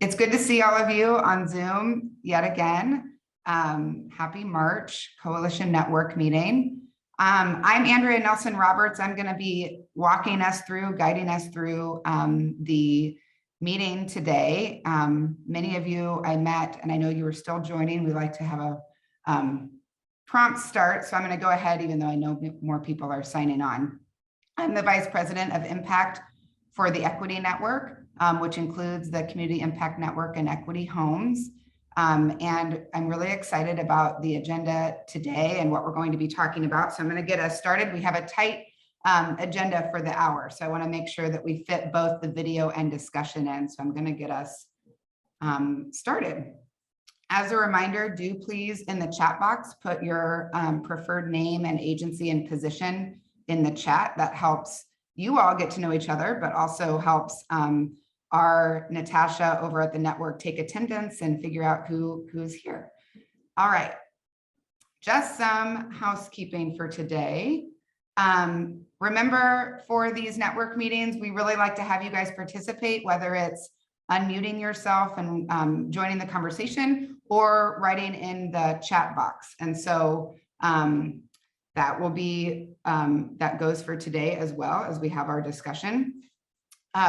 It's good to see all of you on Zoom yet again. Happy March Coalition Network meeting. I'm Andrea Nelson Roberts. I'm going to be walking us through, guiding us through the meeting today. Many of you I met, and I know you are still joining. We like to have a prompt start, so I'm going to go ahead, even though I know more people are signing on. I'm the Vice President of Impact for the Equity Network, which includes the Community Impact Network and Equity Homes. And I'm really excited about the agenda today and what we're going to be talking about. So I'm going to get us started. We have a tight agenda for the hour. So I want to make sure that we fit both the video and discussion in. So I'm going to get us started. As a reminder, do please in the chat box put your preferred name and agency and position in the chat. That helps you all get to know each other, but also helps our Natasha over at the network take attendance and figure out who's here. All right, just some housekeeping for today. Remember, for these network meetings, we really like to have you guys participate, whether it's unmuting yourself and joining the conversation or writing in the chat box. And so that will be, that goes for today as well as we have our discussion.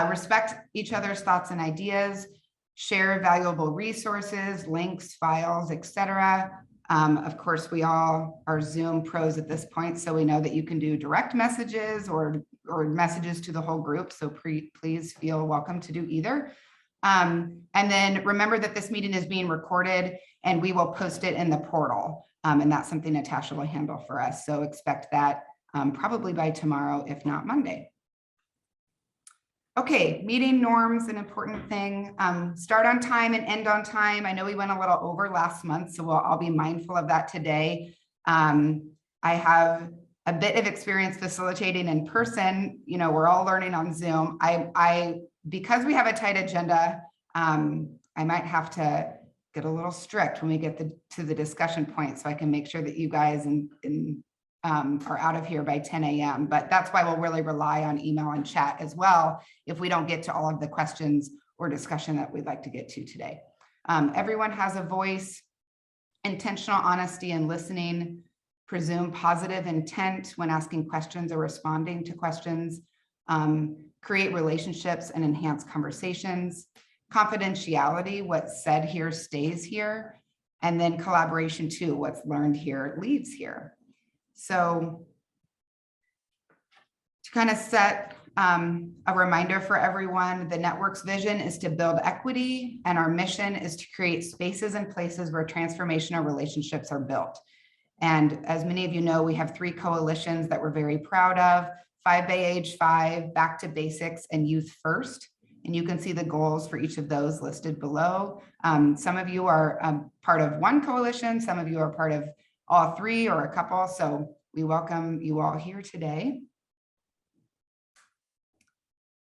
Respect each other's thoughts and ideas, share valuable resources, links, files, etc. Of course, we all are Zoom pros at this point, so we know that you can do direct messages or messages to the whole group. So please feel welcome to do either. And then remember that this meeting is being recorded and we will post it in the portal. And that's something Natasha will handle for us. So expect that probably by tomorrow, if not Monday. Okay, meeting norms, an important thing. Start on time and end on time. I know we went a little over last month, so I'll be mindful of that today. I have a bit of experience facilitating in person. You know, we're all learning on Zoom. Because we have a tight agenda, I might have to get a little strict when we get to the discussion point, so I can make sure that you guys are out of here by 10 a.m. But that's why we'll really rely on email and chat as well if we don't get to all of the questions or discussion that we'd like to get to today. Everyone has a voice, intentional honesty and listening, presume positive intent when asking questions or responding to questions, create relationships and enhance conversations, confidentiality, what's said here stays here, and then collaboration too, what's learned here leaves here. So to kind of set a reminder for everyone, the network's vision is to build equity, and our mission is to create spaces and places where transformational relationships are built. And as many of you know, we have 3 coalitions that we're very proud of: 5 Bay Age 5, Back to Basics, and Youth First. And you can see the goals for each of those listed below. Some of you are part of one coalition, some of you are part of all 3 or a couple. So we welcome you all here today.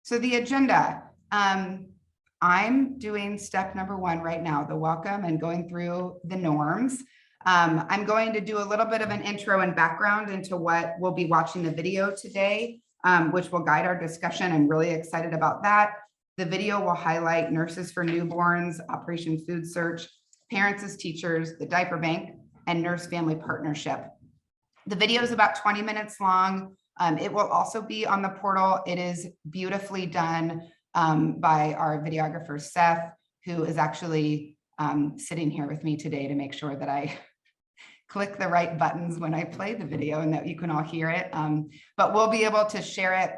So the agenda, I'm doing step number 1 right now, the welcome and going through the norms. I'm going to do a little bit of an intro and background into what we'll be watching the video today, which will guide our discussion. I'm really excited about that. The video will highlight Nurses for Newborns, Operation Food Search, Parents as Teachers, the Diaper Bank, and Nurse Family Partnership. The video is about 20 minutes long. It will also be on the portal. It is beautifully done by our videographer, Seth, who is actually sitting here with me today to make sure that I click the right buttons when I play the video and that you can all hear it. But we'll be able to share it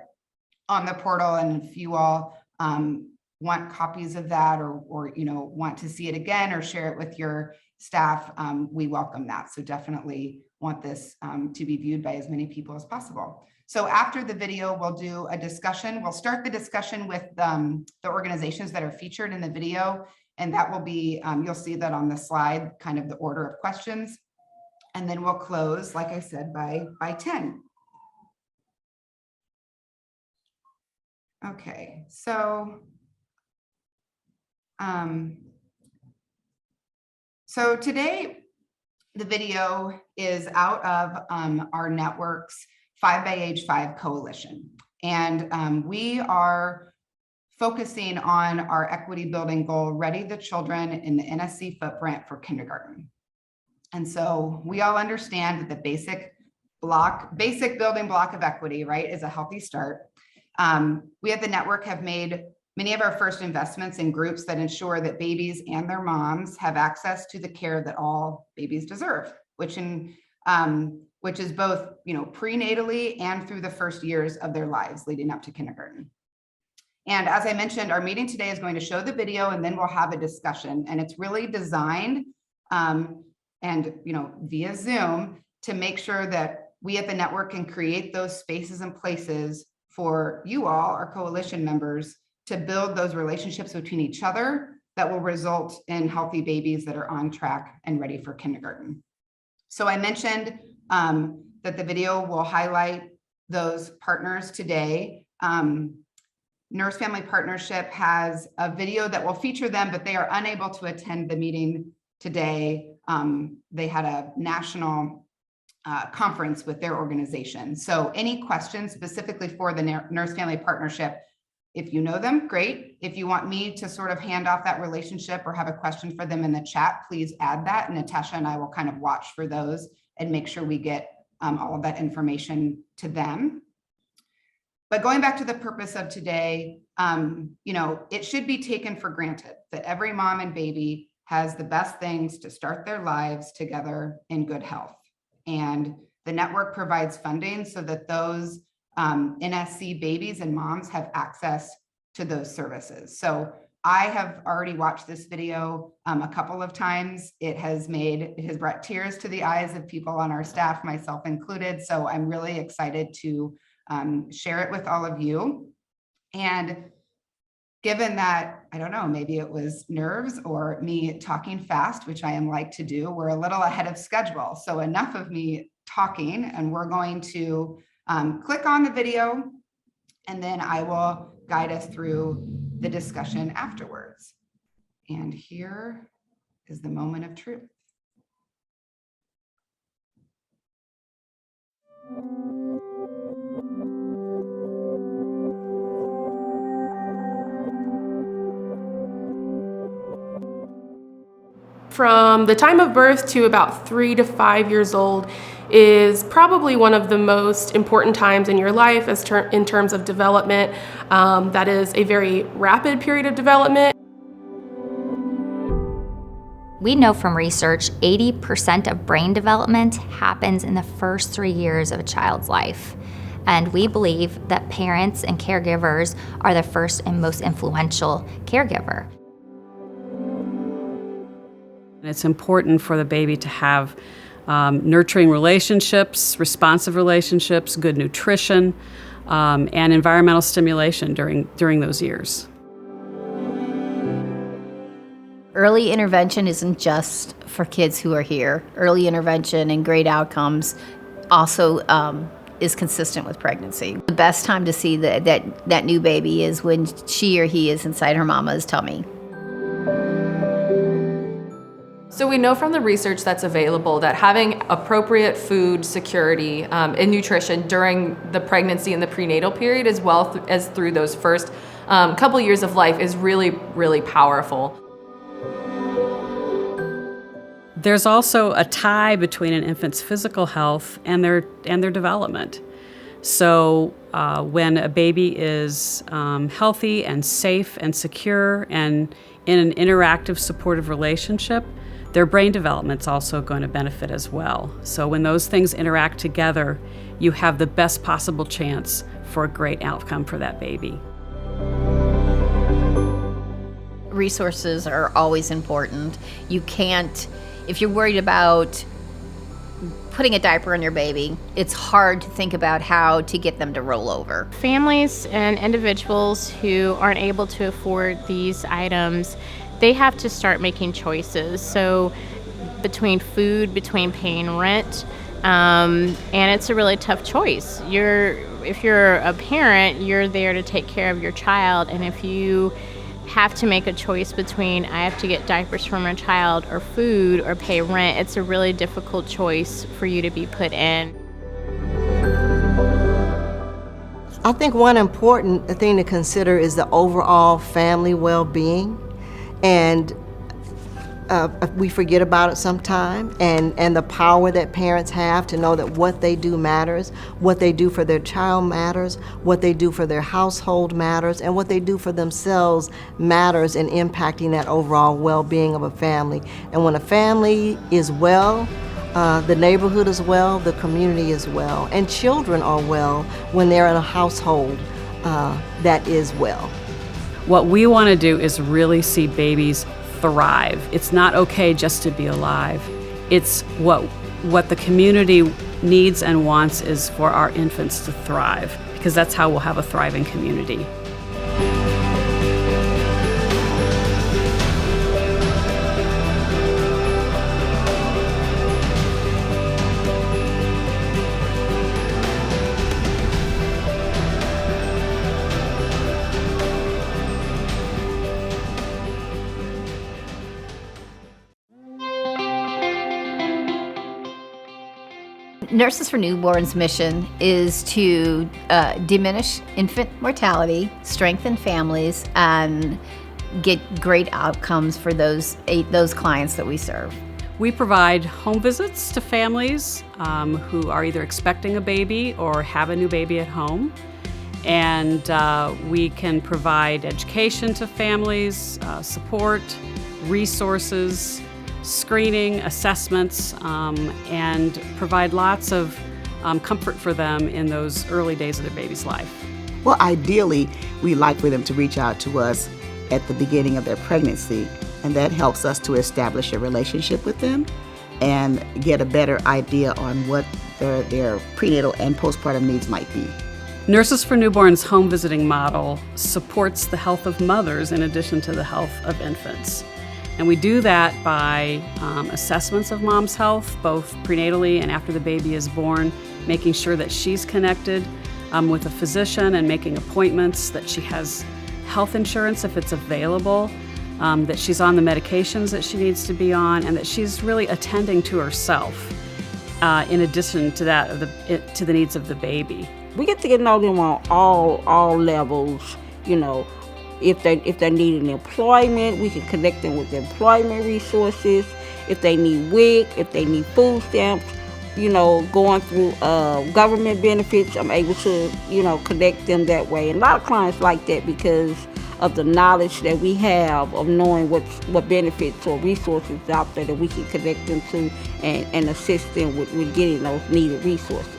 on the portal, and if you all want copies of that or you know, want to see it again or share it with your staff, we welcome that. So definitely want this to be viewed by as many people as possible. So after the video, we'll do a discussion. We'll start the discussion with the organizations that are featured in the video, and that will be, you'll see that on the slide, kind of the order of questions. And then we'll close, like I said, by 10. Okay, so today the video is out of our network's 5 Bay Age 5 coalition, and we are focusing on our equity building goal, ready the children in the NSC footprint for kindergarten. And so we all understand that the basic building block of equity, right, is a healthy start. We at the network have made many of our first investments in groups that ensure that babies and their moms have access to the care that all babies deserve, which is both, prenatally and through the first years of their lives leading up to kindergarten. And as I mentioned, our meeting today is going to show the video and then we'll have a discussion. And it's really designed via Zoom to make sure that we at the network can create those spaces and places for you all, our coalition members, to build those relationships between each other that will result in healthy babies that are on track and ready for kindergarten. So I mentioned that the video will highlight those partners today. Nurse Family Partnership has a video that will feature them, but they are unable to attend the meeting today. They had a national conference with their organization. So any questions specifically for the Nurse Family Partnership, if you know them, great. If you want me to sort of hand off that relationship or have a question for them in the chat, please add that. And Natasha and I will kind of watch for those and make sure we get all of that information to them. But going back to the purpose of today, it should be taken for granted that every mom and baby has the best things to start their lives together in good health. And the network provides funding so that those NSC babies and moms have access to those services. So I have already watched this video a couple of times. It has brought tears to the eyes of people on our staff, myself included. So I'm really excited to share it with all of you. And given that, I don't know, maybe it was nerves or me talking fast, which I am like to do, we're a little ahead of schedule. So enough of me talking, and we're going to click on the video, and then I will guide us through the discussion afterwards. And here is the moment of truth. From the time of birth to about 3 to 5 years old is probably one of the most important times in your life in terms of development. That is a very rapid period of development. We know from research 80% of brain development happens in the first 3 years of a child's life. And we believe that parents and caregivers are the first and most influential caregiver. It's important for the baby to have nurturing relationships, responsive relationships, good nutrition, and environmental stimulation during those years. Early intervention isn't just for kids who are here. Early intervention and great outcomes also is consistent with pregnancy. The best time to see that new baby is when she or he is inside her mama's tummy. So we know from the research that's available that having appropriate food security and nutrition during the pregnancy and the prenatal period, as well as through those first couple years of life, is really, really powerful. There's also a tie between an infant's physical health and their development. So when a baby is healthy and safe and secure and in an interactive, supportive relationship, their brain development's also going to benefit as well. So when those things interact together, you have the best possible chance for a great outcome for that baby. Resources are always important. You can't, if you're worried about putting a diaper on your baby, it's hard to think about how to get them to roll over. Families and individuals who aren't able to afford these items, they have to start making choices. So between food, between paying rent, and it's a really tough choice. If you're a parent, you're there to take care of your child, and if you have to make a choice between I have to get diapers for my child or food or pay rent, it's a really difficult choice for you to be put in. I think one important thing to consider is the overall family well-being, and we forget about it sometime, and the power that parents have to know that what they do matters, what they do for their child matters, what they do for their household matters, and what they do for themselves matters in impacting that overall well-being of a family. And when a family is well, the neighborhood is well, the community is well, and children are well when they're in a household that is well. What we want to do is really see babies thrive. It's not okay just to be alive. It's what the community needs and wants is for our infants to thrive, because that's how we'll have a thriving community. Nurses for Newborns' mission is to diminish infant mortality, strengthen families, and get great outcomes for those clients that we serve. We provide home visits to families who are either expecting a baby or have a new baby at home. And we can provide education to families, support, resources, screening, assessments, and provide lots of comfort for them in those early days of their baby's life. Well, ideally, we like for them to reach out to us at the beginning of their pregnancy, and that helps us to establish a relationship with them and get a better idea on what their prenatal and postpartum needs might be. Nurses for Newborns' home visiting model supports the health of mothers in addition to the health of infants. And we do that by assessments of mom's health, both prenatally and after the baby is born, making sure that she's connected with a physician and making appointments, that she has health insurance if it's available, that she's on the medications that she needs to be on, and that she's really attending to herself in addition to that, to the needs of the baby. We get to know them on all levels, you know. If they need an employment, we can connect them with employment resources. If they need WIC, if they need food stamps, you know, going through government benefits, I'm able to, you know, connect them that way. And a lot of clients like that because of the knowledge that we have of knowing what benefits or resources out there that we can connect them to and assist them with getting those needed resources.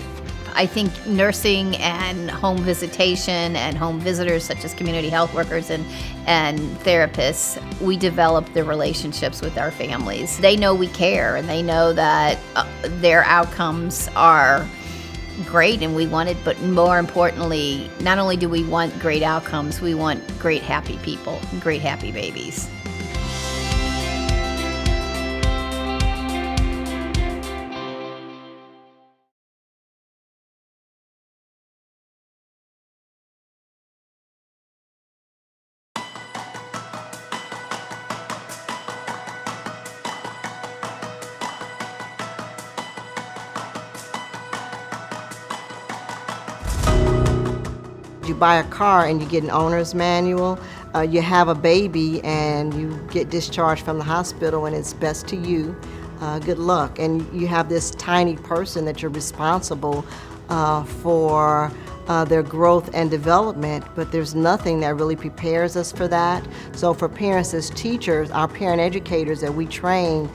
I think nursing and home visitation and home visitors such as community health workers and therapists, we develop the relationships with our families. They know we care and they know that their outcomes are great and we want it, but more importantly, not only do we want great outcomes, we want great happy people, great happy babies. You buy a car and you get an owner's manual. You have a baby and you get discharged from the hospital and it's best to you. Good luck. And you have this tiny person that you're responsible for their growth and development, but there's nothing that really prepares us for that. So for parents as teachers, our parent educators that we train,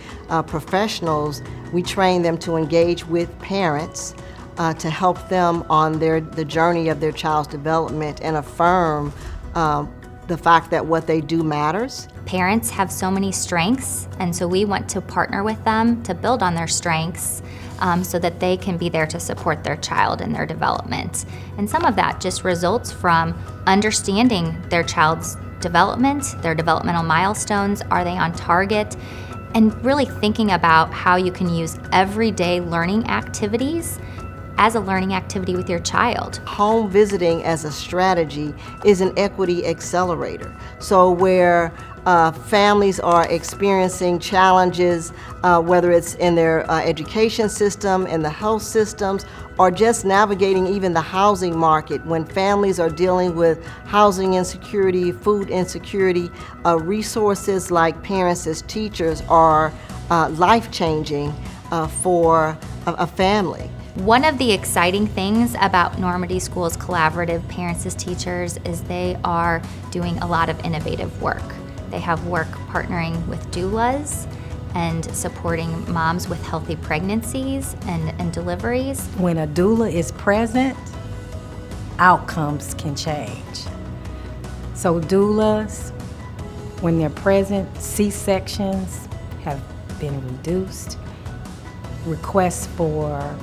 professionals, we train them to engage with parents to help them on the journey of their child's development and affirm the fact that what they do matters. Parents have so many strengths, and so we want to partner with them to build on their strengths so that they can be there to support their child in their development. And some of that just results from understanding their child's development, their developmental milestones, are they on target, and really thinking about how you can use everyday learning activities as a learning activity with your child. Home visiting as a strategy is an equity accelerator. So where families are experiencing challenges, whether it's in their education system, in the health systems, or just navigating even the housing market. When families are dealing with housing insecurity, food insecurity, resources like Parents as Teachers are life-changing for a family. One of the exciting things about Normandy School's collaborative Parents as Teachers is they are doing a lot of innovative work. They have work partnering with doulas and supporting moms with healthy pregnancies and deliveries. When a doula is present, outcomes can change. So doulas, when they're present, C-sections have been reduced. Requests for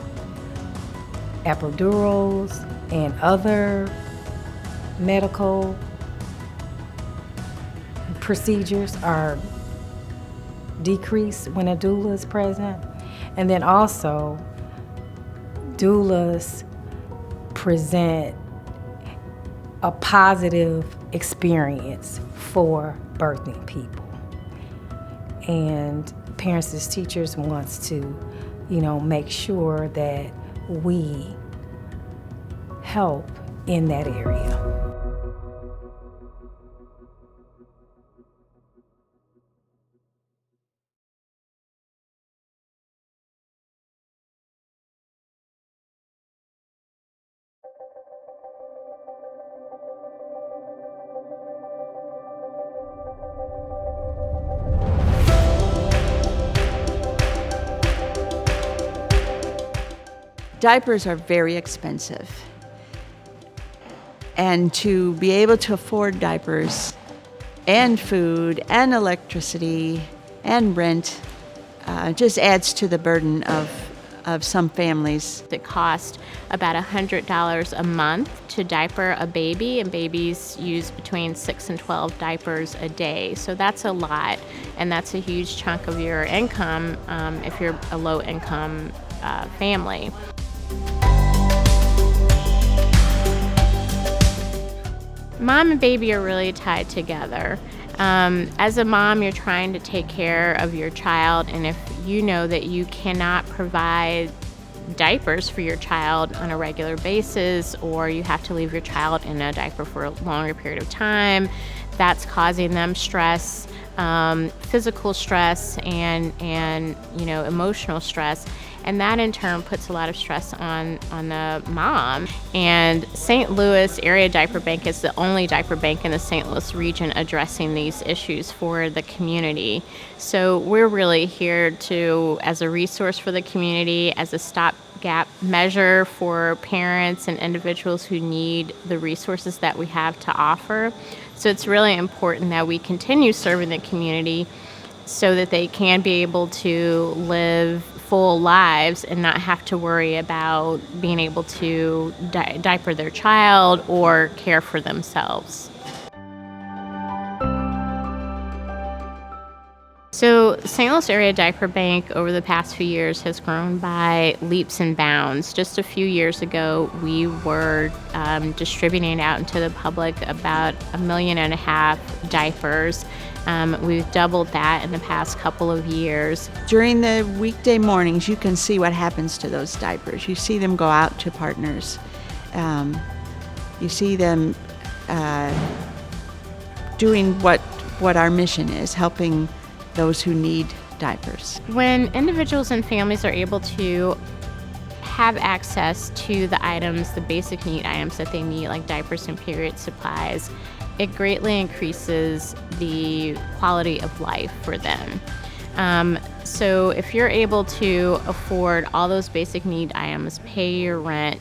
epidurals and other medical procedures are decreased when a doula is present. And then also, doulas present a positive experience for birthing people. And Parents as Teachers wants to, make sure that we help in that area. Diapers are very expensive. And to be able to afford diapers and food and electricity and rent just adds to the burden of some families. It costs about $100 a month to diaper a baby, and babies use between 6 and 12 diapers a day. So that's a lot, and that's a huge chunk of your income if you're a low-income family. Mom and baby are really tied together. As a mom, you're trying to take care of your child, and if you know that you cannot provide diapers for your child on a regular basis, or you have to leave your child in a diaper for a longer period of time, that's causing them stress, physical stress, and emotional stress. And that in turn puts a lot of stress on the mom. And St. Louis Area Diaper Bank is the only diaper bank in the St. Louis region addressing these issues for the community. So we're really here as a resource for the community, as a stopgap measure for parents and individuals who need the resources that we have to offer. So it's really important that we continue serving the community so that they can be able to live full lives and not have to worry about being able to diaper their child or care for themselves. So St. Louis Area Diaper Bank over the past few years has grown by leaps and bounds. Just a few years ago, we were distributing out into the public about 1.5 million diapers. We've doubled that in the past couple of years. During the weekday mornings, you can see what happens to those diapers. You see them go out to partners. You see them doing what our mission is, helping those who need diapers. When individuals and families are able to have access to the items, the basic need items that they need, like diapers and period supplies, it greatly increases the quality of life for them. So if you're able to afford all those basic need items, pay your rent,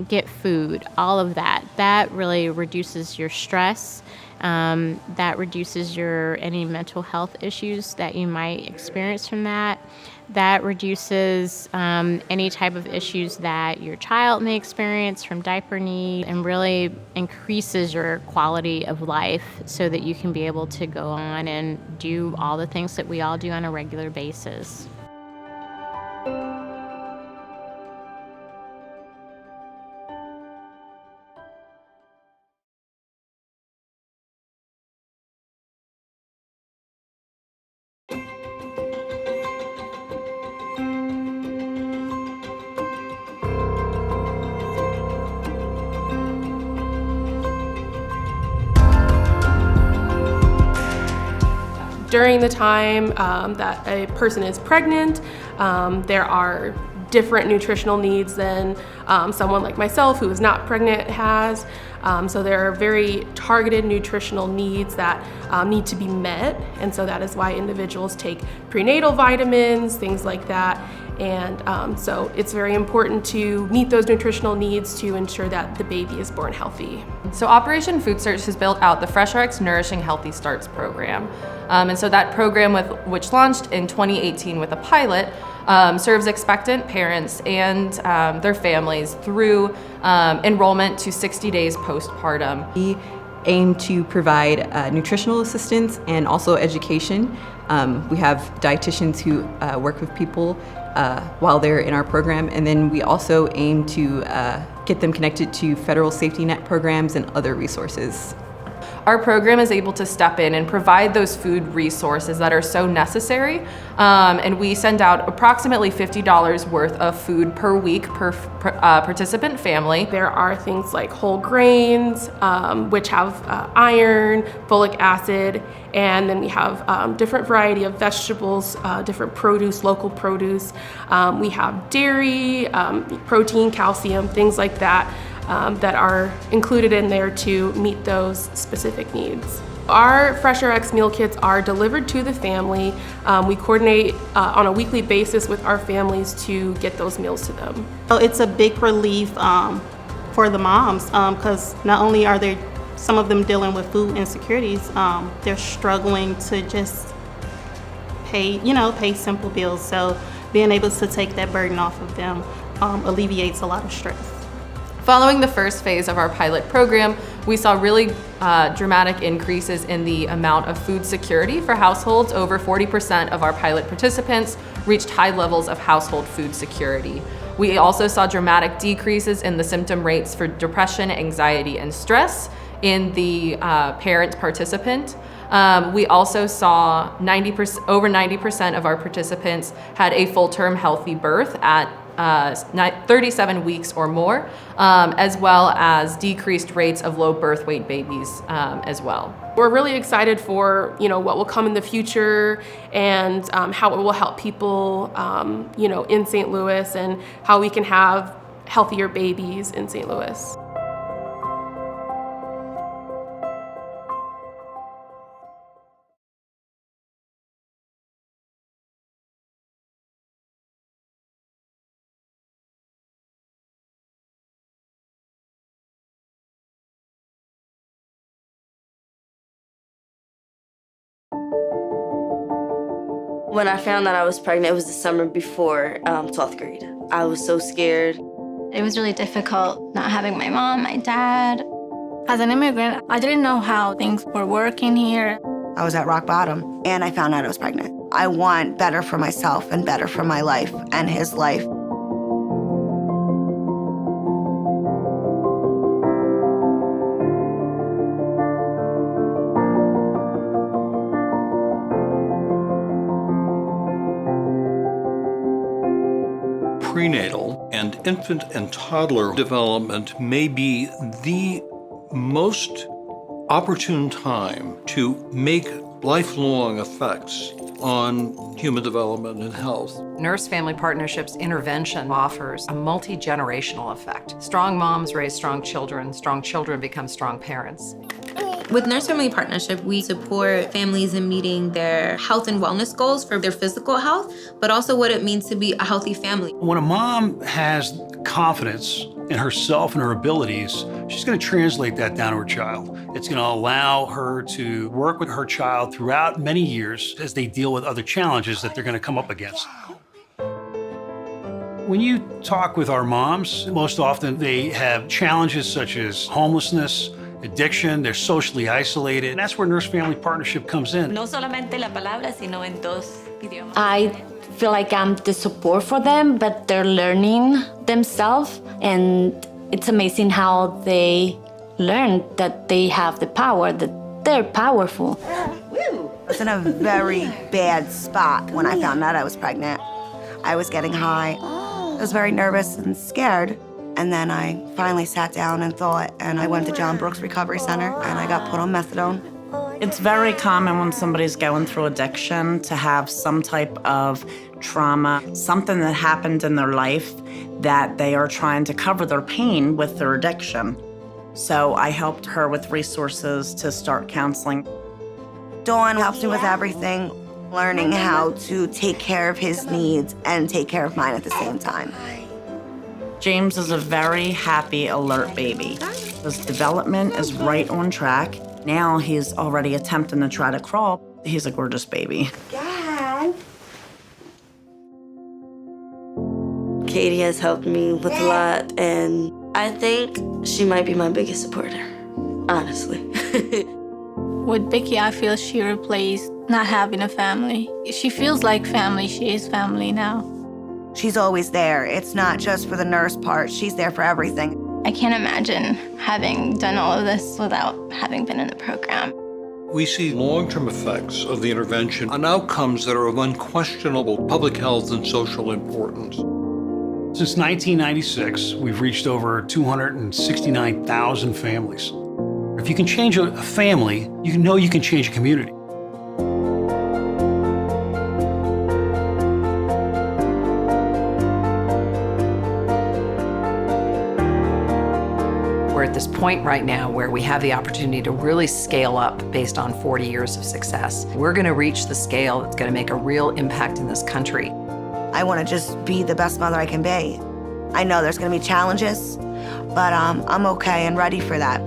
get food, all of that, that really reduces your stress. That reduces any mental health issues that you might experience from that. That reduces any type of issues that your child may experience from diaper need, and really increases your quality of life so that you can be able to go on and do all the things that we all do on a regular basis. During the time that a person is pregnant, there are different nutritional needs than someone like myself who is not pregnant has. So there are very targeted nutritional needs that need to be met, and so that is why individuals take prenatal vitamins, things like that. And so it's very important to meet those nutritional needs to ensure that the baby is born healthy. So Operation Food Search has built out the FreshRx Nourishing Healthy Starts program. And so that program, which launched in 2018 with a pilot, serves expectant parents and their families through enrollment to 60 days postpartum. We aim to provide nutritional assistance and also education. We have dietitians who work with people while they're in our program, and then we also aim to get them connected to federal safety net programs and other resources. Our program is able to step in and provide those food resources that are so necessary, and we send out approximately $50 worth of food per week per participant family. There are things like whole grains, which have iron, folic acid, and then we have different variety of vegetables, different produce, local produce. We have dairy, protein, calcium, things like that. That are included in there to meet those specific needs. Our FreshRx meal kits are delivered to the family. We coordinate on a weekly basis with our families to get those meals to them. It's a big relief for the moms because not only are some of them dealing with food insecurities, they're struggling to just pay simple bills. So being able to take that burden off of them alleviates a lot of stress. Following the first phase of our pilot program, we saw really dramatic increases in the amount of food security for households. Over 40% of our pilot participants reached high levels of household food security. We also saw dramatic decreases in the symptom rates for depression, anxiety, and stress in the parent participant. We also saw over 90% of our participants had a full-term healthy birth at 37 weeks or more, as well as decreased rates of low birth weight babies as well. We're really excited for what will come in the future and how it will help people in St. Louis and how we can have healthier babies in St. Louis. When I found out I was pregnant, it was the summer before 12th grade. I was so scared. It was really difficult not having my mom, my dad. As an immigrant, I didn't know how things were working here. I was at rock bottom, and I found out I was pregnant. I want better for myself and better for my life and his life. Prenatal and infant and toddler development may be the most opportune time to make lifelong effects on human development and health. Nurse Family Partnerships intervention offers a multi-generational effect. Strong moms raise strong children become strong parents. With Nurse Family Partnership, we support families in meeting their health and wellness goals for their physical health, but also what it means to be a healthy family. When a mom has confidence in herself and her abilities, she's going to translate that down to her child. It's going to allow her to work with her child throughout many years as they deal with other challenges that they're going to come up against. When you talk with our moms, most often they have challenges such as homelessness, addiction, they're socially isolated, and that's where Nurse Family Partnership comes in. No solamente la palabra, sino en dos idiomas. I feel like I'm the support for them, but they're learning themselves, and it's amazing how they learn that they have the power, that they're powerful. I was in a very bad spot when I found out I was pregnant. I was getting high. I was very nervous and scared. And then I finally sat down and thought, and I went to John Brooks Recovery Center, and I got put on methadone. It's very common when somebody's going through addiction to have some type of trauma, something that happened in their life that they are trying to cover their pain with their addiction. So I helped her with resources to start counseling. Dawn helps me with everything, learning how to take care of his needs and take care of mine at the same time. James is a very happy, alert baby. His development is right on track. Now he's already attempting to try to crawl. He's a gorgeous baby. Katie has helped me with a lot, and I think she might be my biggest supporter, honestly. With Vicky, I feel she replaced not having a family. She feels like family. She is family now. She's always there. It's not just for the nurse part. She's there for everything. I can't imagine having done all of this without having been in the program. We see long-term effects of the intervention on outcomes that are of unquestionable public health and social importance. Since 1996, we've reached over 269,000 families. If you can change a family, you know you can change a community. We're at this point right now where we have the opportunity to really scale up based on 40 years of success. We're going to reach the scale that's going to make a real impact in this country. I want to just be the best mother I can be. I know there's going to be challenges, but I'm okay and ready for that.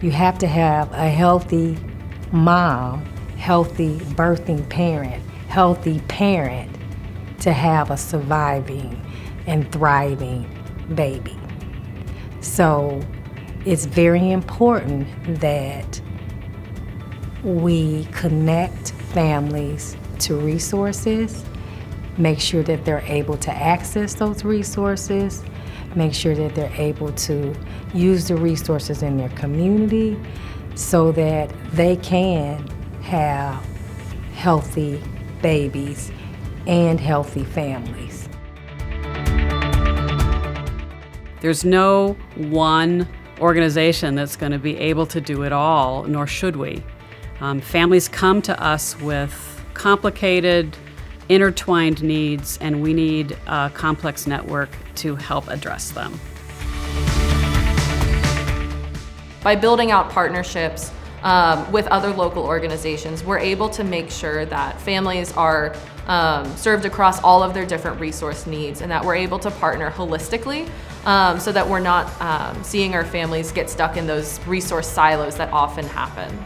You have to have a healthy mom, healthy birthing parent, healthy parent to have a surviving and thriving baby. So it's very important that we connect families to resources, make sure that they're able to access those resources, make sure that they're able to use the resources in their community so that they can have healthy babies and healthy families. There's no one organization that's going to be able to do it all, nor should we. Families come to us with complicated, intertwined needs, and we need a complex network to help address them. By building out partnerships with other local organizations, we're able to make sure that families are served across all of their different resource needs, and that we're able to partner holistically so that we're not seeing our families get stuck in those resource silos that often happen.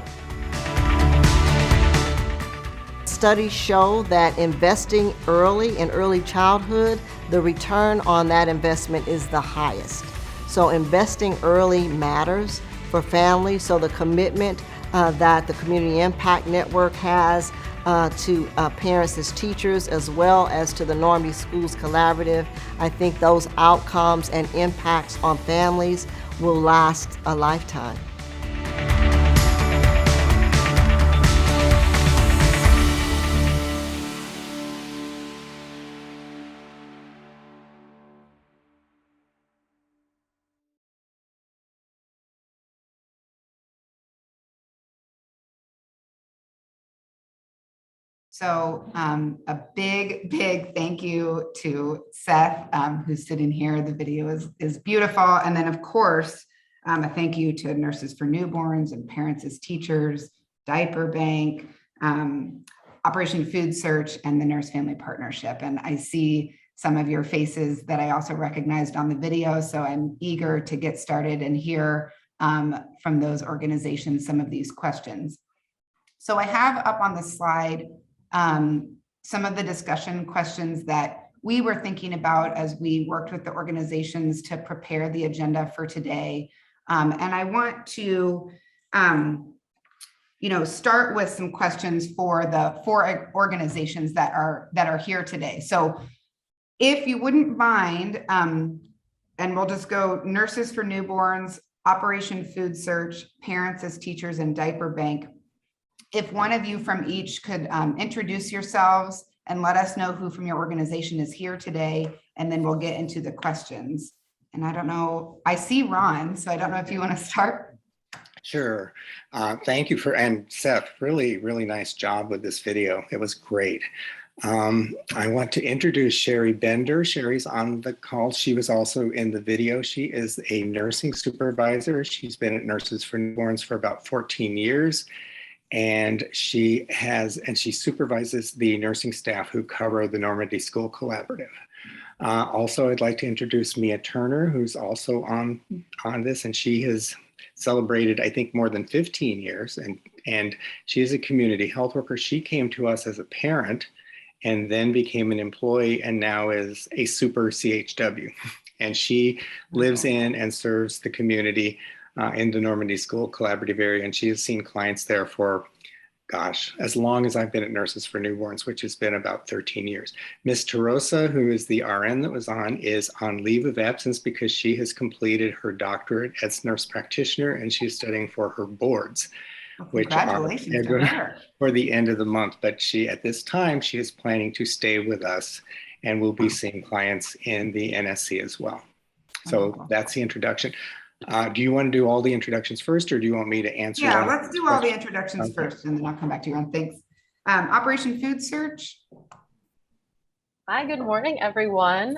Studies show that investing early in early childhood, the return on that investment is the highest. So investing early matters for families, so the commitment that the Community Impact Network has to parents as teachers, as well as to the Normie Schools Collaborative, I think those outcomes and impacts on families will last a lifetime. So a big thank you to Seth, who's sitting here. The video is beautiful. And then, of course, a thank you to Nurses for Newborns and Parents as Teachers, Diaper Bank, Operation Food Search, and the Nurse Family Partnership. And I see some of your faces that I also recognized on the video. So I'm eager to get started and hear from those organizations some of these questions. So I have up on the slide some of the discussion questions that we were thinking about as we worked with the organizations to prepare the agenda for today. And I want to, start with some questions for the 4 organizations that are here today. So if you wouldn't mind, and we'll just go Nurses for Newborns, Operation Food Search, Parents as Teachers, and Diaper Bank. If one of you from each could introduce yourselves and let us know who from your organization is here today, and then we'll get into the questions. And I don't know, I see Ron, so I don't know if you want to start. Sure. Thank you and Seth, really, really nice job with this video. It was great. I want to introduce Sherry Bender. Sherry's on the call. She was also in the video. She is a nursing supervisor. She's been at Nurses for Newborns for about 14 years. And she supervises the nursing staff who cover the Normandy School Collaborative. Also, I'd like to introduce Mia Turner, who's also on this, and she has celebrated, I think, more than 15 years, and she is a community health worker. She came to us as a parent and then became an employee and now is a super CHW. And she lives in and serves the community in the Normandy School Collaborative area, and she has seen clients there for, gosh, as long as I've been at Nurses for Newborns, which has been about 13 years. Miss Terosa, who is the RN that was on, is on leave of absence because she has completed her doctorate as nurse practitioner and she's studying for her boards, which are for the end of the month. But at this time, she is planning to stay with us and will be seeing clients in the NSC as well. So that's the introduction. Do you want to do all the introductions first, or do you want me to answer? Yeah, let's do all the introductions first, and then I'll come back to you on thanks. Operation Food Search. Hi, good morning, everyone.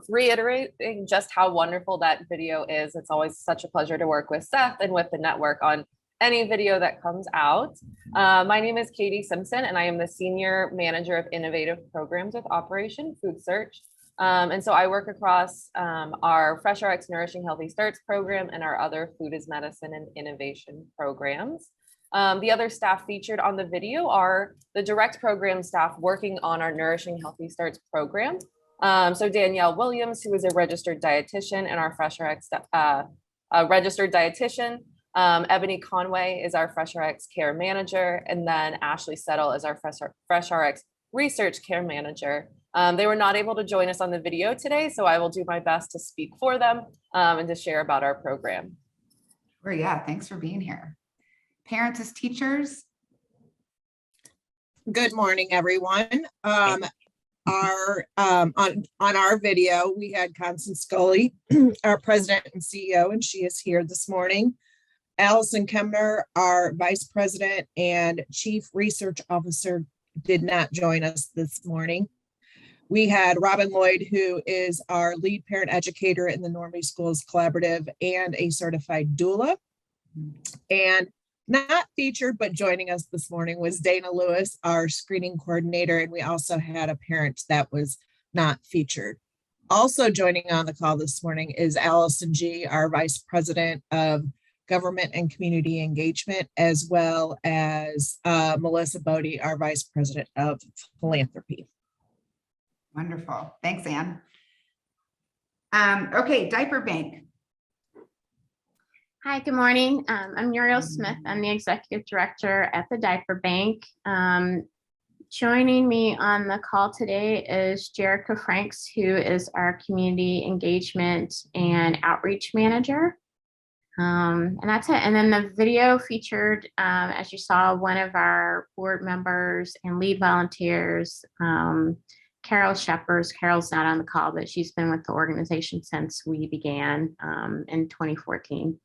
Reiterating just how wonderful that video is. It's always such a pleasure to work with Seth and with the network on any video that comes out. My name is Katie Simpson, and I am the Senior Manager of Innovative Programs with Operation Food Search. And so I work across our FreshRx Nourishing Healthy Starts program and our other Food is Medicine and Innovation programs. The other staff featured on the video are the direct program staff working on our Nourishing Healthy Starts program. So Danielle Williams, who is a registered dietitian and our FreshRx registered dietitian. Ebony Conway is our FreshRx care manager, and then Ashley Settle is our FreshRx research care manager. They were not able to join us on the video today, so I will do my best to speak for them and to share about our program. Sure, yeah, thanks for being here. Parents as Teachers. Good morning, everyone. On our video, we had Constance Scully, our president and CEO, and she is here this morning. Allison Kemner, our vice president and chief research officer, did not join us this morning. We had Robin Lloyd, who is our lead parent educator in the Normandy Schools Collaborative and a certified doula. And not featured, but joining us this morning was Dana Lewis, our screening coordinator. And we also had a parent that was not featured. Also joining on the call this morning is Allison G., our vice president of Government and Community Engagement, as well as Melissa Bodie, our vice president of Philanthropy. Wonderful. Thanks, Anne. Okay, Diaper Bank. Hi, good morning. I'm Muriel Smith. I'm the executive director at the Diaper Bank. Joining me on the call today is Jerica Franks, who is our community engagement and outreach manager. And that's it. And then the video featured, as you saw, one of our board members and lead volunteers, Carol Shepherd. Carol's not on the call, but she's been with the organization since we began in 2014.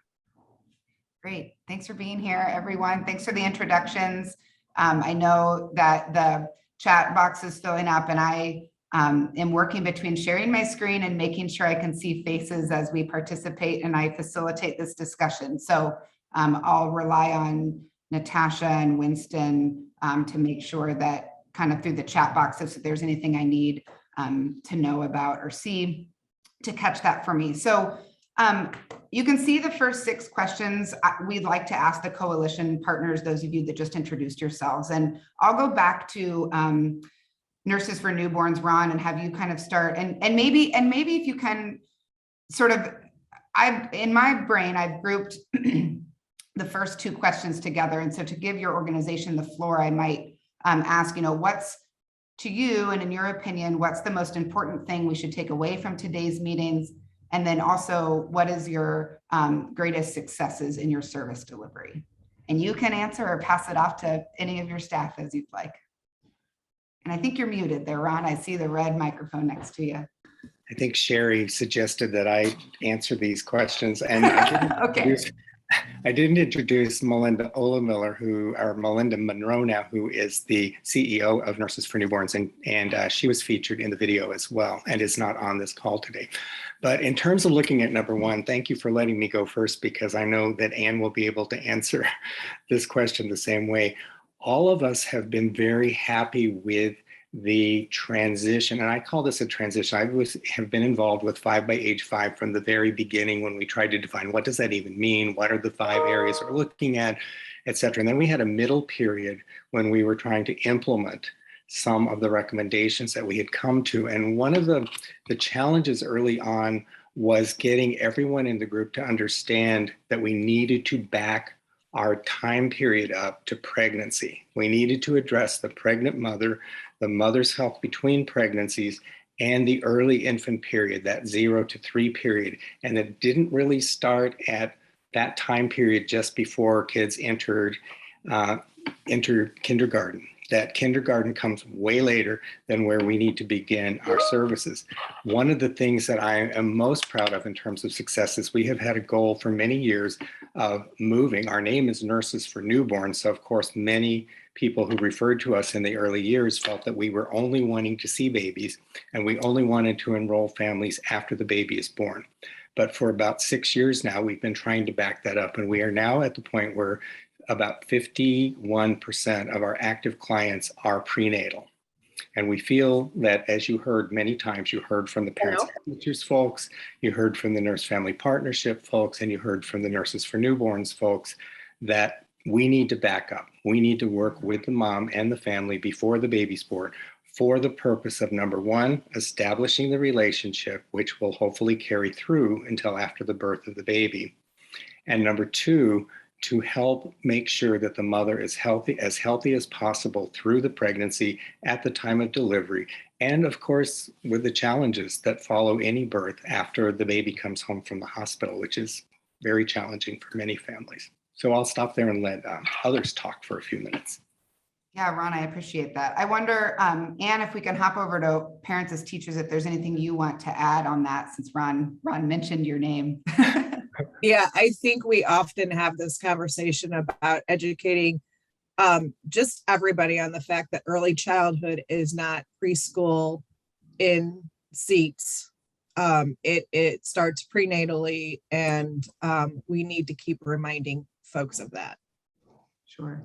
Great. Thanks for being here, everyone. Thanks for the introductions. I know that the chat box is filling up, and I am working between sharing my screen and making sure I can see faces as we participate and I facilitate this discussion. So I'll rely on Natasha and Winston to make sure that kind of through the chat box, if there's anything I need to know about or see, to catch that for me. So you can see the first 6 questions we'd like to ask the coalition partners, those of you that just introduced yourselves. And I'll go back to Nurses for Newborns, Ron, and have you kind of start and maybe if you can sort of, in my brain, I've grouped the first two questions together. And so to give your organization the floor, I might ask, what's to you, and in your opinion, what's the most important thing we should take away from today's meetings? And then also, what is your greatest successes in your service delivery? And you can answer or pass it off to any of your staff as you'd like. And I think you're muted there, Ron. I see the red microphone next to you. I think Sherry suggested that I answer these questions, and I didn't introduce Melinda Olemiller, Melinda Monroe now, who is the CEO of Nurses for Newborns, and she was featured in the video as well, and is not on this call today. But in terms of looking at number one, thank you for letting me go first, because I know that Anne will be able to answer this question the same way. All of us have been very happy with the transition, and I call this a transition. I have been involved with 5 by Age 5 from the very beginning, when we tried to define what does that even mean, what are the 5 areas we're looking at, et cetera. And then we had a middle period when we were trying to implement some of the recommendations that we had come to. And one of the challenges early on was getting everyone in the group to understand that we needed to back our time period up to pregnancy. We needed to address the pregnant mother, the mother's health between pregnancies, and the early infant period, that 0 to 3 period. And it didn't really start at that time period just before kids enter kindergarten. That kindergarten comes way later than where we need to begin our services. One of the things that I am most proud of in terms of success is we have had a goal for many years of moving. Our name is Nurses for Newborns. So of course, many people who referred to us in the early years felt that we were only wanting to see babies, and we only wanted to enroll families after the baby is born. But for about 6 years now, we've been trying to back that up. And we are now at the point where about 51% of our active clients are prenatal. And we feel that, as you heard many times, you heard from the Parents and Teachers folks, you heard from the Nurse Family Partnership folks, and you heard from the Nurses for Newborns folks, that we need to back up. We need to work with the mom and the family before the baby's born for the purpose of, number one, establishing the relationship, which will hopefully carry through until after the birth of the baby. And number two, to help make sure that the mother is healthy as possible through the pregnancy, at the time of delivery, and of course, with the challenges that follow any birth after the baby comes home from the hospital, which is very challenging for many families. So I'll stop there and let others talk for a few minutes. Yeah, Ron, I appreciate that. I wonder, Anne, if we can hop over to Parents as Teachers, if there's anything you want to add on that, since Ron mentioned your name. Yeah, I think we often have this conversation about educating just everybody on the fact that early childhood is not preschool in seats. It starts prenatally, and we need to keep reminding folks of that. Sure.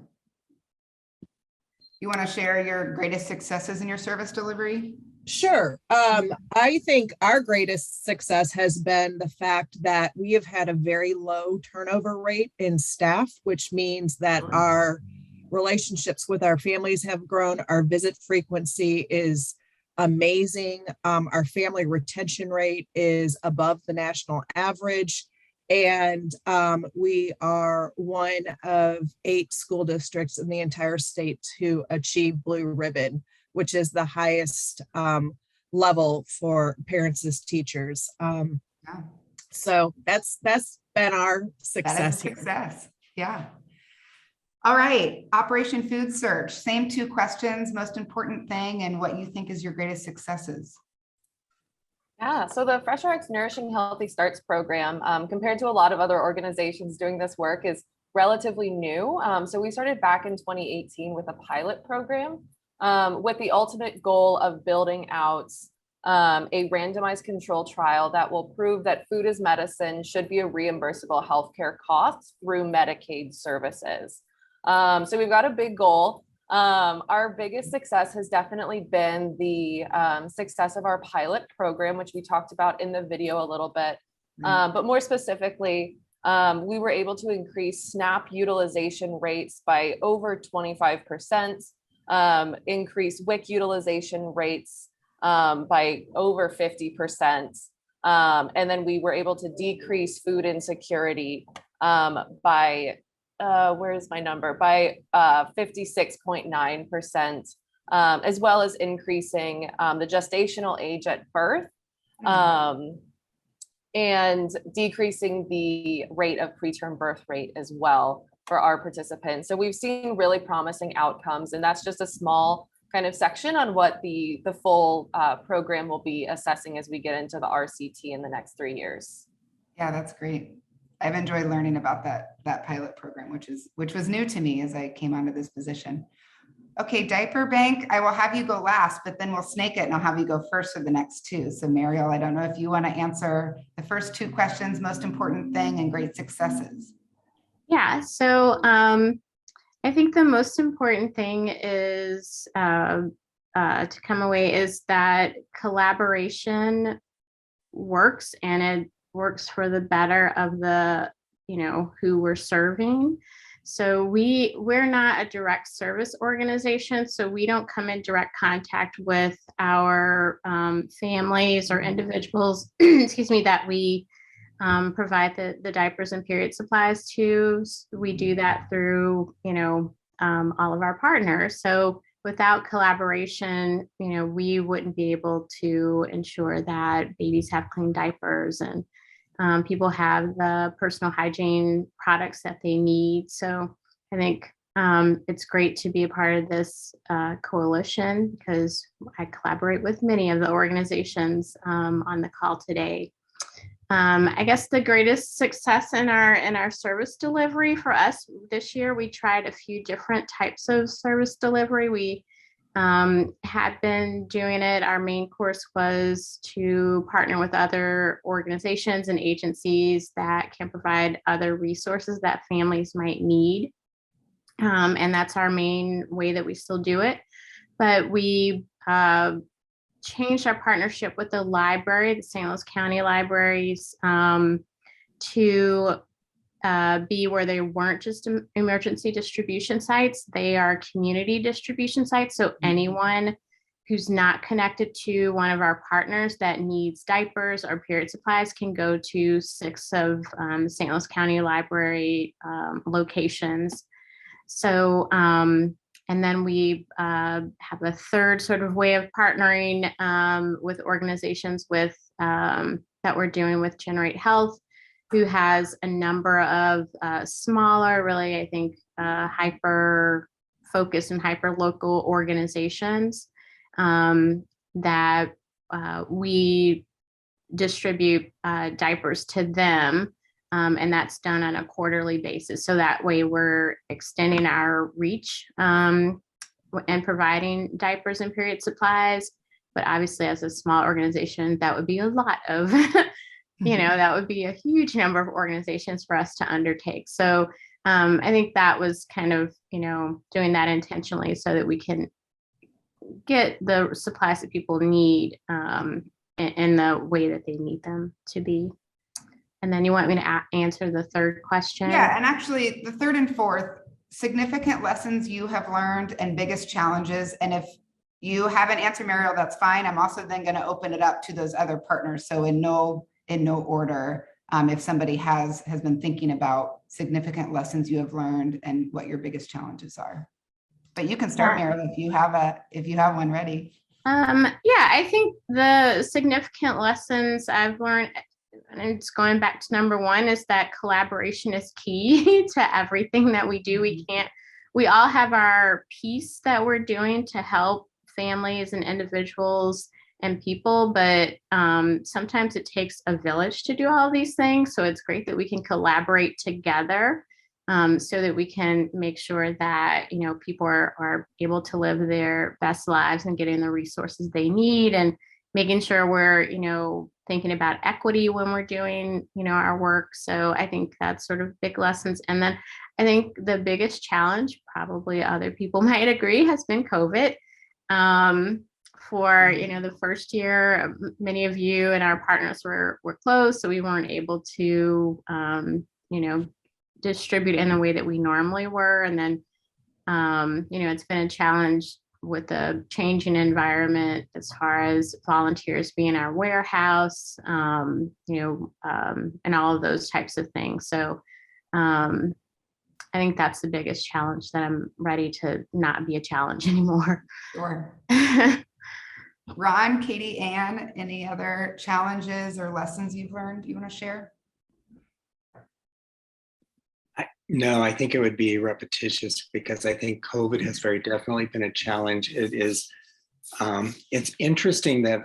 You want to share your greatest successes in your service delivery? Sure. I think our greatest success has been the fact that we have had a very low turnover rate in staff, which means that our relationships with our families have grown. Our visit frequency is amazing. Our family retention rate is above the national average. And we are one of 8 school districts in the entire state to achieve Blue Ribbon, which is the highest level for parents as teachers. So that's been our success. That is a success. Yeah. All right. Operation Food Search. Same 2 questions. Most important thing and what you think is your greatest successes. Yeah, so the Fresh RX Nourishing Healthy Starts program, compared to a lot of other organizations doing this work, is relatively new. So we started back in 2018 with a pilot program with the ultimate goal of building out a randomized control trial that will prove that food as medicine should be a reimbursable healthcare cost through Medicaid services. So we've got a big goal. Our biggest success has definitely been the success of our pilot program, which we talked about in the video a little bit. But more specifically, we were able to increase SNAP utilization rates by over 25%. increased WIC utilization rates by over 50%. And then we were able to decrease food insecurity by, where's my number? By 56.9%, as well as increasing the gestational age at birth. And decreasing the rate of preterm birth rate as well for our participants. So we've seen really promising outcomes, and that's just a small kind of section on what the full program will be assessing as we get into the RCT in the next 3 years. Yeah, that's great. I've enjoyed learning about that pilot program, which was new to me as I came onto this position. Okay, diaper bank, I will have you go last, but then we'll snake it and I'll have you go first for the next two. So Mariel, I don't know if you want to answer the first two questions, most important thing and great successes. Yeah, so I think the most important thing is to come away is that collaboration works, and it works for the better of the, who we're serving. So we're not a direct service organization, so we don't come in direct contact with our families or individuals, excuse me, that we provide the diapers and period supplies to. We do that through, all of our partners. So without collaboration, we wouldn't be able to ensure that babies have clean diapers and people have the personal hygiene products that they need. So I think it's great to be a part of this coalition, because I collaborate with many of the organizations on the call today. I guess the greatest success in our service delivery for us this year, we tried a few different types of service delivery. We had been doing it. Our main course was to partner with other organizations and agencies that can provide other resources that families might need. And that's our main way that we still do it. But we changed our partnership with the library, the St. Louis County Libraries, to be where they weren't just emergency distribution sites, they are community distribution sites. So anyone who's not connected to one of our partners that needs diapers or period supplies can go to 6 of St. Louis County Library locations. So, and then we have a third sort of way of partnering with organizations that we're doing with Generate Health, who has a number of smaller, really, I think, hyper focused and hyper local organizations that we distribute diapers to them. And that's done on a quarterly basis. So that way we're extending our reach and providing diapers and period supplies. But obviously, as a small organization, that would be a lot of that would be a huge number of organizations for us to undertake. So I think that was kind of, doing that intentionally so that we can get the supplies that people need in the way that they need them to be. And then you want me to answer the third question? Yeah, and actually the third and fourth, significant lessons you have learned and biggest challenges. And if you haven't answered, Mariel, that's fine. I'm also then going to open it up to those other partners. So in no order, if somebody has been thinking about significant lessons you have learned and what your biggest challenges are. But you can start, Mariel, if you have one ready. Yeah, I think the significant lessons I've learned, and it's going back to number one, is that collaboration is key to everything that we do. We all have our piece that we're doing to help families and individuals and people, but sometimes it takes a village to do all these things. So it's great that we can collaborate together so that we can make sure that, people are able to live their best lives and getting the resources they need, and making sure we're, thinking about equity when we're doing, our work. So I think that's sort of big lessons. And then I think the biggest challenge, probably other people might agree, has been COVID. For, the first year, many of you and our partners were closed, so we weren't able to, distribute in the way that we normally were. And then It's been a challenge with the changing environment as far as volunteers being in our warehouse, and all of those types of things. So I think that's the biggest challenge, that I'm ready to not be a challenge anymore. Sure. Ron, Katie, Ann, any other challenges or lessons you've learned you want to share? No, I think it would be repetitious, because I think COVID has very definitely been a challenge. It's interesting that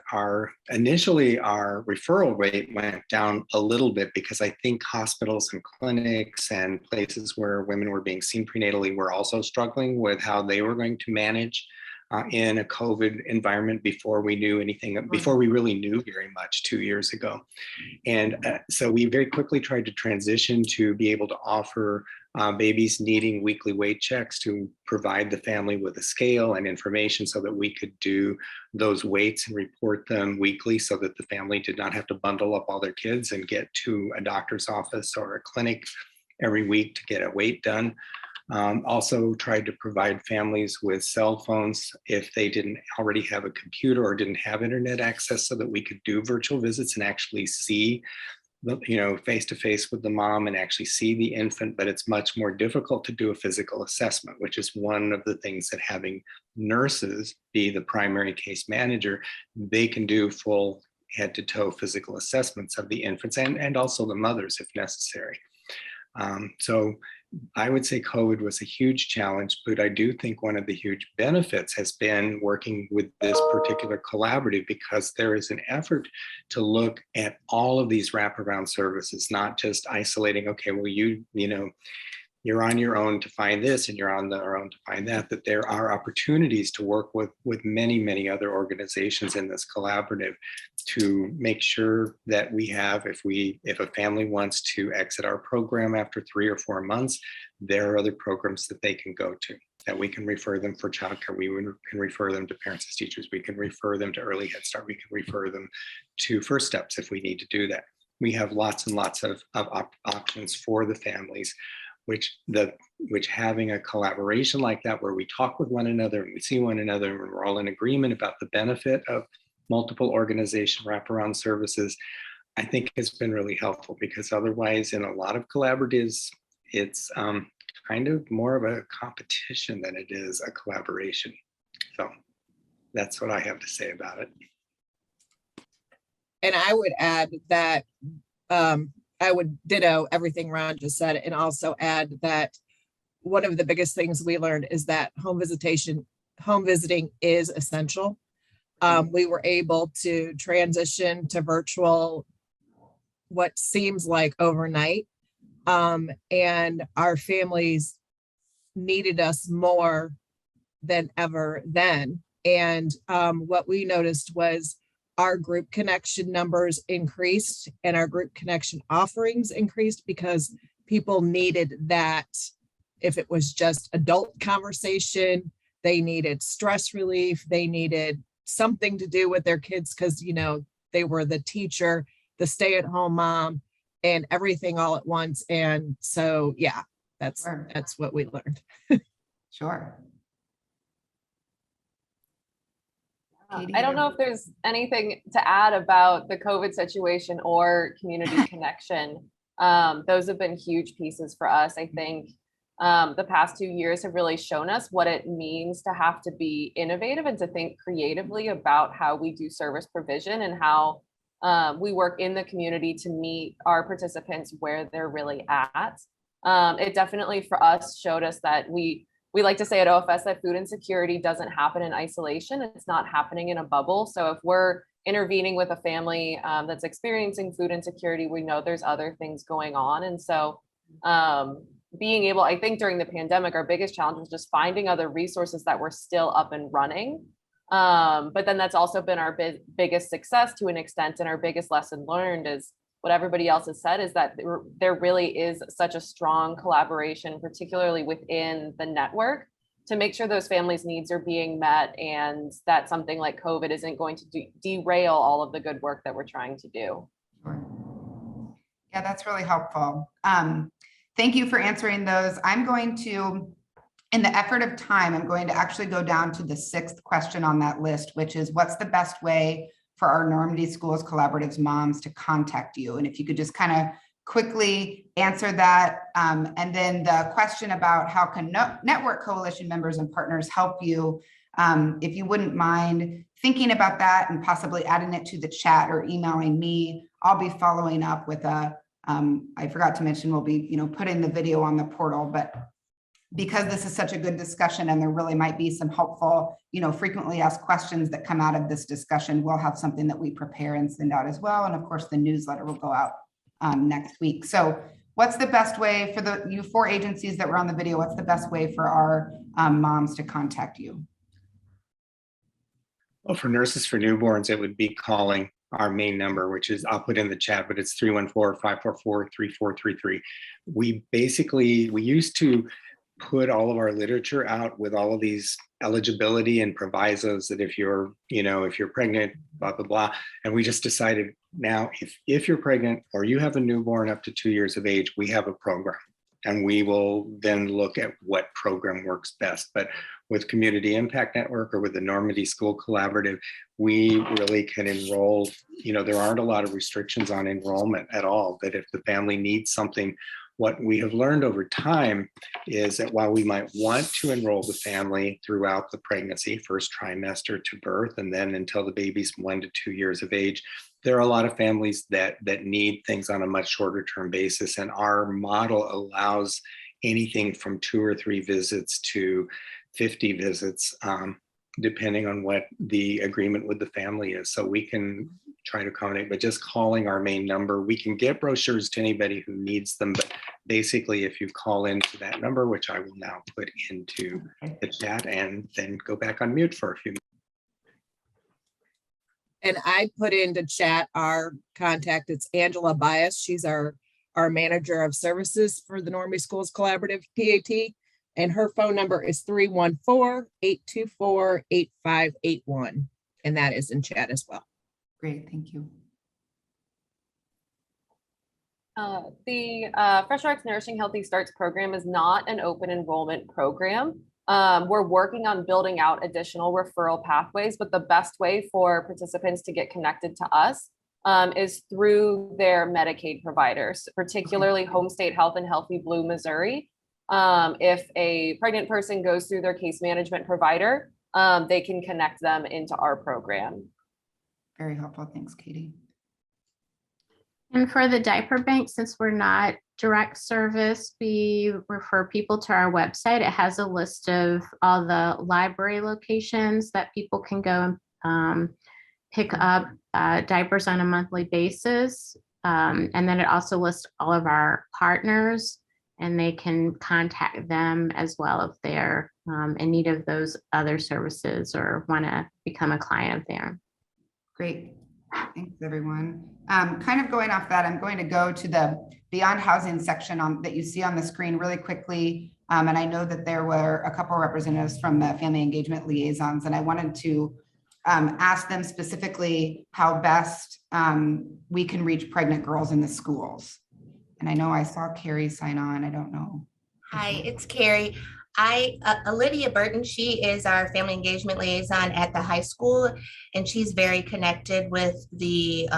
initially our referral rate went down a little bit, because I think hospitals and clinics and places where women were being seen prenatally were also struggling with how they were going to manage in a COVID environment before we knew anything, before we really knew very much 2 years ago. And so we very quickly tried to transition to be able to offer babies needing weekly weight checks, to provide the family with a scale and information so that we could do those weights and report them weekly, so that the family did not have to bundle up all their kids and get to a doctor's office or a clinic every week to get a weight done. Also tried to provide families with cell phones if they didn't already have a computer or didn't have internet access, so that we could do virtual visits and actually see face to face with the mom and actually see the infant. But it's much more difficult to do a physical assessment, which is one of the things that having nurses be the primary case manager, they can do full head to toe physical assessments of the infants and also the mothers if necessary. So I would say COVID was a huge challenge, but I do think one of the huge benefits has been working with this particular collaborative, because there is an effort to look at all of these wraparound services, not just isolating, okay, well, you're on your own to find this and you're on your own to find that there are opportunities to work with many, many other organizations in this collaborative to make sure that we have, if a family wants to exit our program after 3 or 4 months, there are other programs that they can go to, that we can refer them for childcare. We can refer them to parents as teachers. We can refer them to early Head Start. We can refer them to First Steps if we need to do that. We have lots and lots of options for the families, which having a collaboration like that, where we talk with one another and we see one another and we're all in agreement about the benefit of multiple organization wraparound services, I think has been really helpful, because otherwise in a lot of collaboratives, it's kind of more of a competition than it is a collaboration. So that's what I have to say about it. And I would add that I would ditto everything Ron just said, and also add that one of the biggest things we learned is that home visiting is essential. We were able to transition to virtual what seems like overnight, and our families needed us more than ever then. And what we noticed was our group connection numbers increased and our group connection offerings increased, because people needed that. If it was just adult conversation, they needed stress relief, they needed something to do with their kids, because they were the teacher, the stay-at-home mom, and everything all at once. And so that's what we learned. Sure. I don't know if there's anything to add about the COVID situation or community connection. Those have been huge pieces for us. I think the past 2 years have really shown us what it means to have to be innovative and to think creatively about how we do service provision and how we work in the community to meet our participants where they're really at. It definitely for us showed us that we like to say at OFS that food insecurity doesn't happen in isolation. It's not happening in a bubble. So if we're intervening with a family that's experiencing food insecurity, we know there's other things going on. And so being able, I think during the pandemic, our biggest challenge was just finding other resources that were still up and running. But then that's also been our biggest success to an extent. And our biggest lesson learned is what everybody else has said, is that there really is such a strong collaboration, particularly within the network, to make sure those families' needs are being met, and that something like COVID isn't going to derail all of the good work that we're trying to do. Sure. Yeah, that's really helpful. Thank you for answering those. I'm going to in the effort of time, I'm going to actually go down to the 6th question on that list, which is what's the best way for our Normandy Schools Collaborative's moms to contact you? And if you could just kind of quickly answer that. And then the question about how can Network Coalition members and partners help you, if you wouldn't mind thinking about that and possibly adding it to the chat or emailing me, I'll be following up with a, I forgot to mention, we'll be, putting the video on the portal, but because this is such a good discussion and there really might be some helpful, frequently asked questions that come out of this discussion, we'll have something that we prepare and send out as well. And of course, the newsletter will go out next week. So what's the best way for you 4 agencies that were on the video, what's the best way for our moms to contact you? Well, for Nurses for Newborns, it would be calling our main number, which is, I'll put in the chat, but it's 314-544-3433. We used to put all of our literature out with all of these eligibility and provisos that if you're pregnant, blah, blah, blah. And we just decided now, if you're pregnant or you have a newborn up to 2 years of age, we have a program. And we will then look at what program works best. But with Community Impact Network or with the Normandy School Collaborative, we really can enroll, there aren't a lot of restrictions on enrollment at all, that if the family needs something, what we have learned over time is that while we might want to enroll the family throughout the pregnancy, first trimester to birth, and then until the baby's 1 to 2 years of age, there are a lot of families that need things on a much shorter term basis. And our model allows anything from 2 or 3 visits to 50 visits, depending on what the agreement with the family is. So we can try to accommodate, but just calling our main number, we can get brochures to anybody who needs them. But basically, if you call into that number, which I will now put into the chat and then go back on mute for a few minutes. And I put into chat our contact. It's Angela Bias. She's our manager of services for the Normandy Schools Collaborative, PAT. And her phone number is 314-824-8581. And that is in chat as well. Great, thank you. The Fresh Starts Nourishing Healthy Starts program is not an open enrollment program. We're working on building out additional referral pathways, but the best way for participants to get connected to us is through their Medicaid providers, particularly Home State Health and Healthy Blue Missouri. If a pregnant person goes through their case management provider, they can connect them into our program. Very helpful. Thanks, Katie. And for the diaper bank, since we're not direct service, we refer people to our website. It has a list of all the library locations that people can go and pick up diapers on a monthly basis. And then it also lists all of our partners, and they can contact them as well if they're in need of those other services or want to become a client of theirs. Great. Thanks, everyone. Kind of going off that, I'm going to go to the Beyond Housing section that you see on the screen really quickly. And I know that there were a couple of representatives from the Family Engagement Liaisons, and I wanted to ask them specifically how best we can reach pregnant girls in the schools. And I know I saw Carrie sign on. I don't know. Hi, it's Carrie. Olivia Burton, she is our family engagement liaison at the high school, and she's very connected with the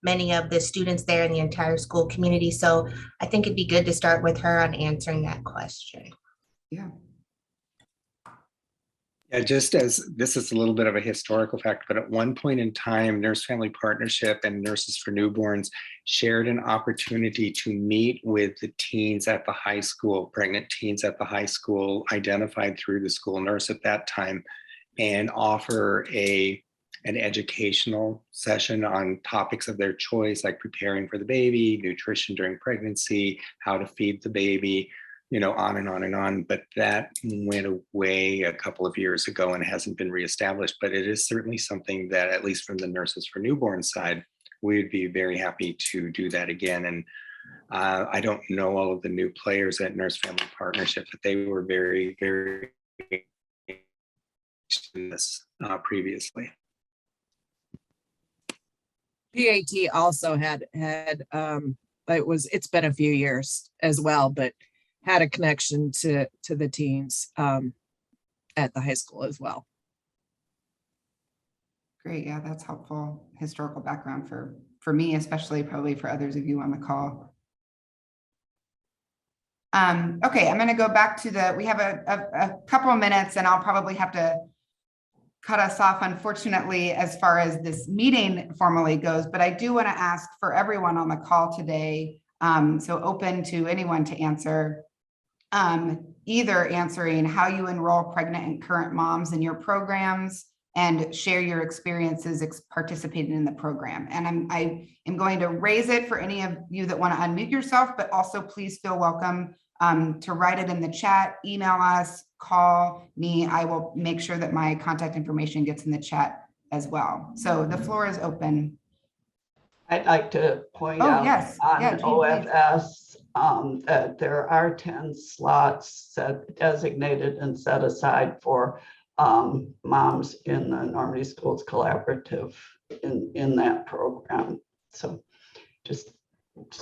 many of the students there in the entire school community. So I think it'd be good to start with her on answering that question. Yeah. Yeah, just as this is a little bit of a historical fact, but at one point in time, Nurse Family Partnership and Nurses for Newborns shared an opportunity to meet with the teens at the high school, pregnant teens at the high school, identified through the school nurse at that time, and offer an educational session on topics of their choice, like preparing for the baby, nutrition during pregnancy, how to feed the baby, on and on and on. But that went away a couple of years ago and hasn't been reestablished. But it is certainly something that, at least from the Nurses for Newborn side, we'd be very happy to do that again. And I don't know all of the new players at Nurse Family Partnership, but they were very, very in this previously. PAT also had it's been a few years as well, but had a connection to the teens at the high school as well. Great, yeah, that's helpful historical background for me, especially probably for others of you on the call. Okay, I'm gonna go back to we have a couple of minutes and I'll probably have to cut us off, unfortunately, as far as this meeting formally goes, but I do wanna ask for everyone on the call today, so open to anyone to answer, either answering how you enroll pregnant and current moms in your programs and share your experiences participating in the program. And I am going to raise it for any of you that want to unmute yourself, but also please feel welcome to write it in the chat, email us, call me. I will make sure that my contact information gets in the chat as well. So the floor is open. I'd like to point out on OFS that there are 10 slots designated and set aside for moms in the Normandy Schools Collaborative in that program. So just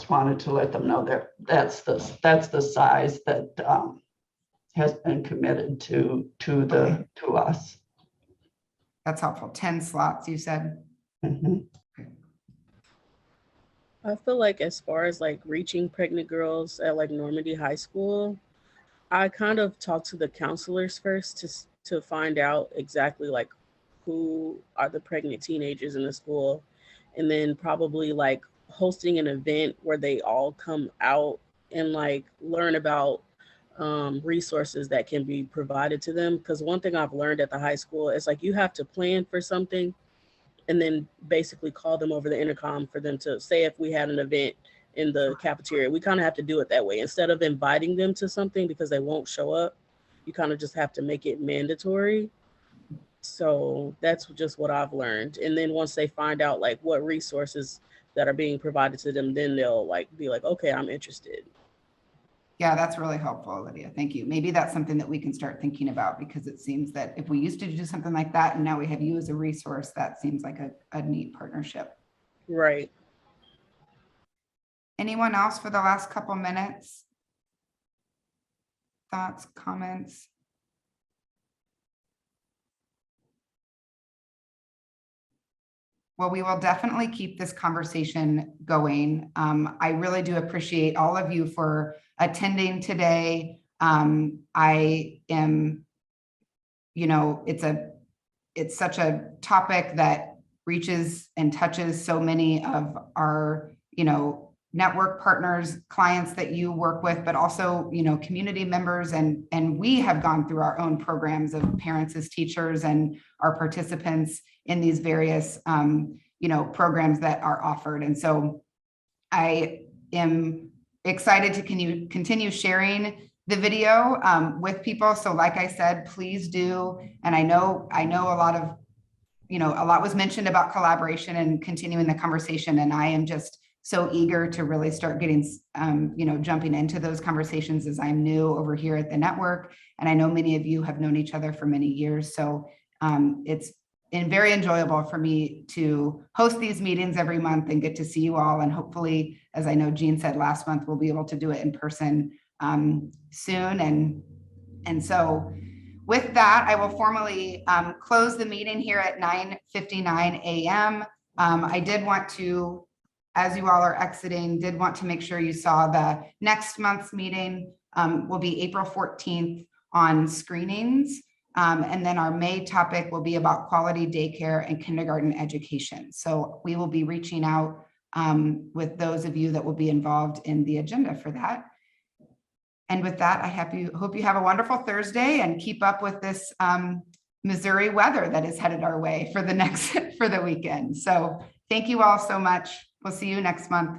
wanted to let them know that's the size that has been committed to us. That's helpful. 10 slots, you said. Mm-hmm. I feel like as far as like reaching pregnant girls at like Normandy High School, I kind of talked to the counselors first to find out exactly like who are the pregnant teenagers in the school, and then probably like hosting an event where they all come out and like learn about resources that can be provided to them. Because one thing I've learned at the high school is like you have to plan for something and then basically call them over the intercom for them to say if we had an event in the cafeteria. We kind of have to do it that way. Instead of inviting them to something because they won't show up, you kind of just have to make it mandatory. So that's just what I've learned. And then once they find out like what resources that are being provided to them, then they'll like be like, okay, I'm interested. Yeah, that's really helpful, Lydia. Thank you. Maybe that's something that we can start thinking about, because it seems that if we used to do something like that and now we have you as a resource, that seems like a neat partnership. Right. Anyone else for the last couple minutes? Thoughts, comments? Well, we will definitely keep this conversation going. I really do appreciate all of you for attending today. I am, it's such a topic that reaches and touches so many of our, network partners, clients that you work with, but also, community members. And we have gone through our own programs of parents as teachers and our participants in these various, programs that are offered. And so I am excited to continue sharing the video with people. So like I said, please do. And I know a lot was mentioned about collaboration and continuing the conversation. And I am just so eager to really start getting, jumping into those conversations, as I'm new over here at the network. And I know many of you have known each other for many years. So it's been very enjoyable for me to host these meetings every month and get to see you all. And hopefully, as I know Jean said last month, we'll be able to do it in person soon. And so with that, I will formally close the meeting here at 9:59 a.m. I did want to, as you all are exiting, did want to make sure you saw the next month's meeting will be April 14th on screenings. And then our May topic will be about quality daycare and kindergarten education. So we will be reaching out with those of you that will be involved in the agenda for that. And with that, I hope you have a wonderful Thursday and keep up with this Missouri weather that is headed our way for the weekend. So thank you all so much. We'll see you next month.